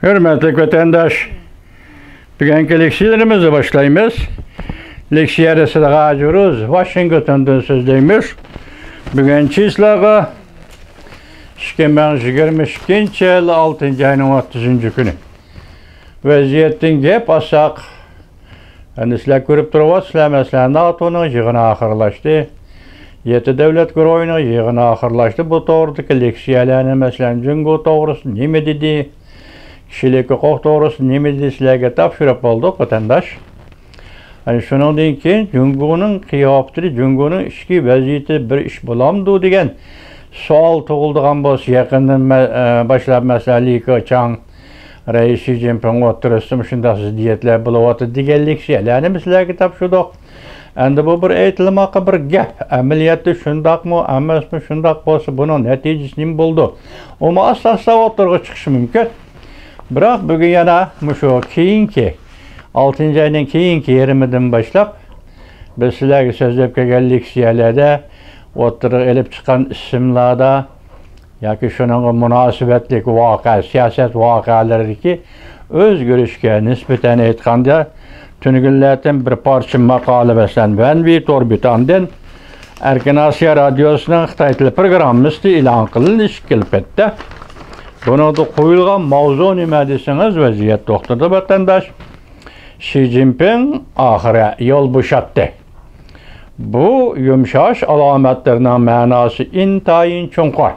Hürmetli vatandaş, bugünkü leksiyalarımızı başlayımız. Leksiyarısı da gacırız, Washington'dan sözleyimiz. Bugün çislağı 2022 yıl 6. ayının 30. günü. Vaziyetin gep asak. Sizler görüp duruvasızlar, mesela NATO'nun yığını ahırlaştı. 7 devlet grubu'nun yığını ahırlaştı. Bu doğrudaki leksiyalarını mesela Cungo doğrusu neme dedi? Kişilik hukuk doğrusu neme dedi? Sizlerge tapşırıp olduk vatandaş. Şunun deyin ki Cungo'nun kıyafetleri, Cungo'nun işki vaziyeti bir iş bulamdı degen sual tuğulduğun boz yakından başlap meseleyi çağın Reis Xi Jinping oturusum şunda siz diyetler buluvatı digellik şeylerini bizlerge tapşırdık. Endi bu bir aytılmakka bir gap. Ameliyatı şundakmı, emasmı şundak bolsa bunun neticesi nima buldu? Oma asla oturga çıkışı mümkün. Biroq bugün yana şu keyinki 6. aydan keyinki yerimidan başlap biz sizlarga so'zlab kelgan leksiyalarda o'tirib elib chiqqan ismlarda yoki shunga munosabatli voqea, siyosat voqealaridagi o'zgarishga nisbatan aytganda tünügünlerden bir parça makale beslen ben bir torbitandan Erkin Asya Radyosu'nun Xitay tili programımızda ilan kılınış kilpette. Bunu da koyulgan mavzu nime deseniz vaziyet doktorda vatandaş. Xi Jinping ahire yol boşalttı. Bu yumşaş alametlerinin manası intayin çunkar.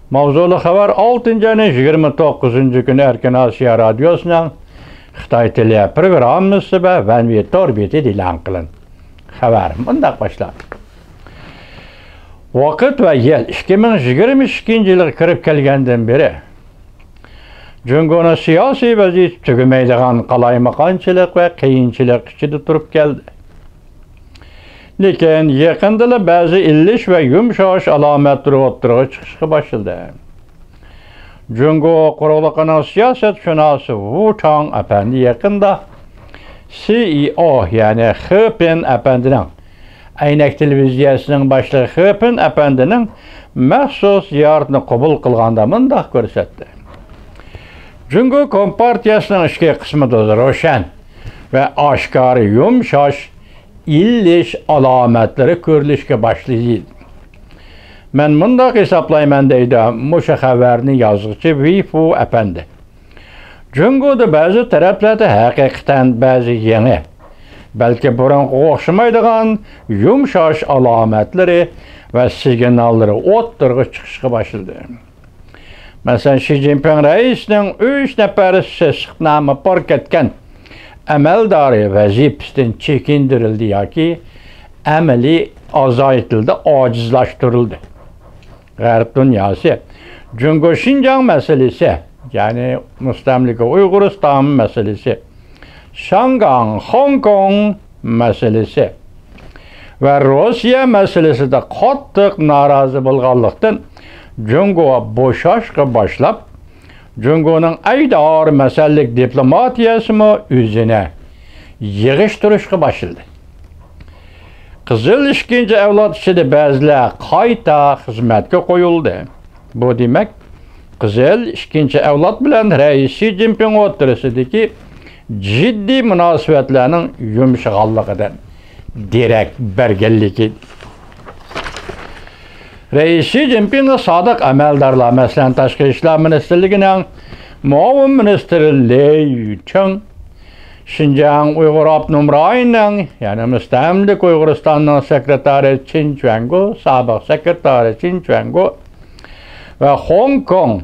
Mavzulu haber 6. ayının 29. günü Erkin Asya Radyosu'nun Xitay tili programımızda ben bir torbiyeti ilan kılın. Haberim bundan başlar. Vakit ve yıl 2022 yılı kirip kelgenden beri Cungo'nun siyasi vaziyeti tügümeydiğen kalaymakançılık ve kıyınçılık içinde durup geldi. Lekin yakında bazı illiş ve yumşaş alametleri ortaya çıkışa başladı. Cungo Kurulu'nun siyaset şunası Wu Chang Efendi yakında CEO yani He Peng Efendi'nin Aynak Televizyası'nın başlığı He Peng Efendi'nin məxsus ziyaretini kabul kılganda mındaq görsetdi. Cungo Kompartiyası'nın işki kısmı da roşan ve aşkarı yumşaş illiş alametleri körülüşke başlaydı. Ben mındaq hesaplayman deydi Muşa haberini yazıcı Wifu Efendi. Cungo'da bazı taraflarda hakikaten bazı yeni, belki burunqa oxşamaydigan yumşaş alametleri ve signalları o'ttirg'i chiqishga başladı. Mesela Xi Jinping reisinin 3 nafari sessiqnama bor ketgan amaldori vazifasidan chekindirildi yoki amaliy azaytildi, acizlashtirildi. G'arb dünyası, Cungo Şinjan meselesi, yani Müstemlike Uygurustan meselesi, Şangay, Hong Kong meselesi ve Rusya meselesi de qattiq narazı bo'lganlikdan Cungo boşashga başlap, Cungo'nun aydar meselelik diplomatiyasını özüne yığıştırışga başladı. Kızıl işkinci evlat içinde bazılar qayta hizmetke koyuldu. Bu demek, Kızıl işkinci evlat bilen Reis Xi Jinping oturusudaki ciddi münasebetlerinin yumuşaqallıqıdan direkt belgellik. Reis Xi Jinping'in sadık ameldarlar mesela Tashqi İşler Ministerliğinin muavin ministeri Lei Yucheng, Şinjan Uyghur Abnum Rayı'nın yani Müstemlik Uyguristan'ın sekreteri Qin Chuangu, sabık sekreteri Qin Chuangu ve Hong Kong,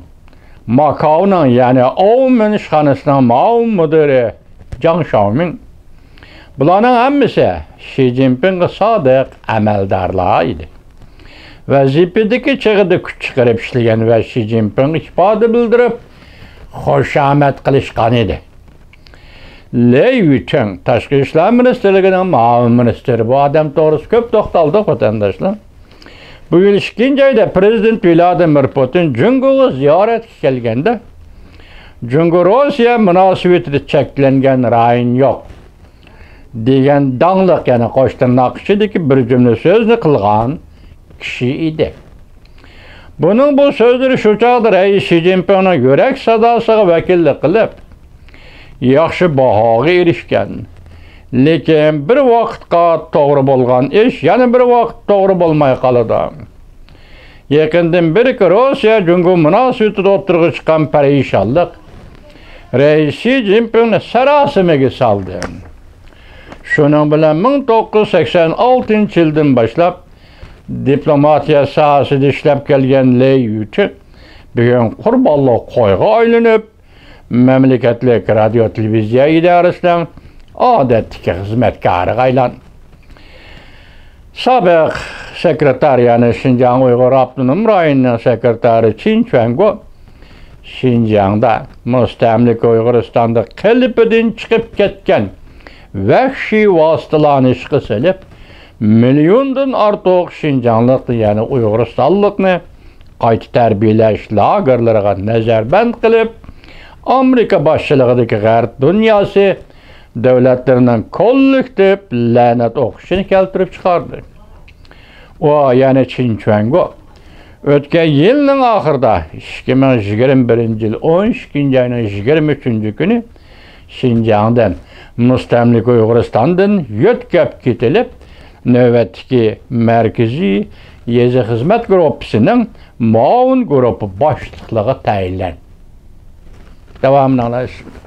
Macao'nun yani Oğmen işhanısının muavin müdürü Zhang Xiaoming. Bunların hemmisi Xi Jinping'in sadık ameldarlığı idi. Vazifedeki çıgıdı küç çıkarıp işleyen ve Xi Jinping ifade bildirip hoşamet kılışkan idi. Lei Yucheng, Tashqi İşler Ministerliğinin muavin ministeri, bu adam doğrusu köp toxtaldık vatandaşlar. Bu yıl 2. ayda Prezident Vladimir Putin Cungo'ga ziyaret kelgende Cungo Rusya münasebeti cheklangan rayon yo'q degan danglik yani qo'shtirnoq ichidagi bir jumla so'zni qilgan kishi edi. Bunun bu sözleri şu çağda Reis Xi Jinping'in yürek sadasıga vekillik qilib, yaxshi bahoga erishgan. Lekin bir vaqtqa to'g'ri bo'lgan ish, yana bir vaqt to'g'ri bo'lmay qoladi. Yaqindan beri Rossiya Jungo munosabatida o'tirg'i chiqqan parishonlik Reis Xi Jinpingni sarosimaga soldi. Shuning bilan 1986-yildan boshlab diplomatiya sohasida ishlab kelgan Lei Yuchi bugun qurbonlik qo'yga aylanib, mamlakatlik radio televiziya idorasidan odatdagi xizmatkoriga aylandi. Sobiq sekretar, ya'ni Xinjiang Uyg'ur Avtonom rayonining sekretari Qin Chuangu Xinjiangda mustamlika Uyg'uristonda qalbidan chiqib ketgan vahshiy vositalarni ishga solib, milliondan ortiq Xinjianglik, ya'ni Uyg'uristonlikni qayta tarbiyalash lagerlariga nazarband qilib, Amerika boshchiligidagi G'arb dunyosi davlatlarining kollektiv la'nat o'qishini keltirib chiqardi. O, ya'ni Qin Chuangu o'tgan yilning oxirida 2021-yil 12-oyning 23-kuni Xinjiangdan mustamlika Uyg'uristondan yo'tkab ketilib, navbatdagi markaziy yezi xizmat guruhining muavin guruhi boshliqligi tayinlandi. Davomini olasiz.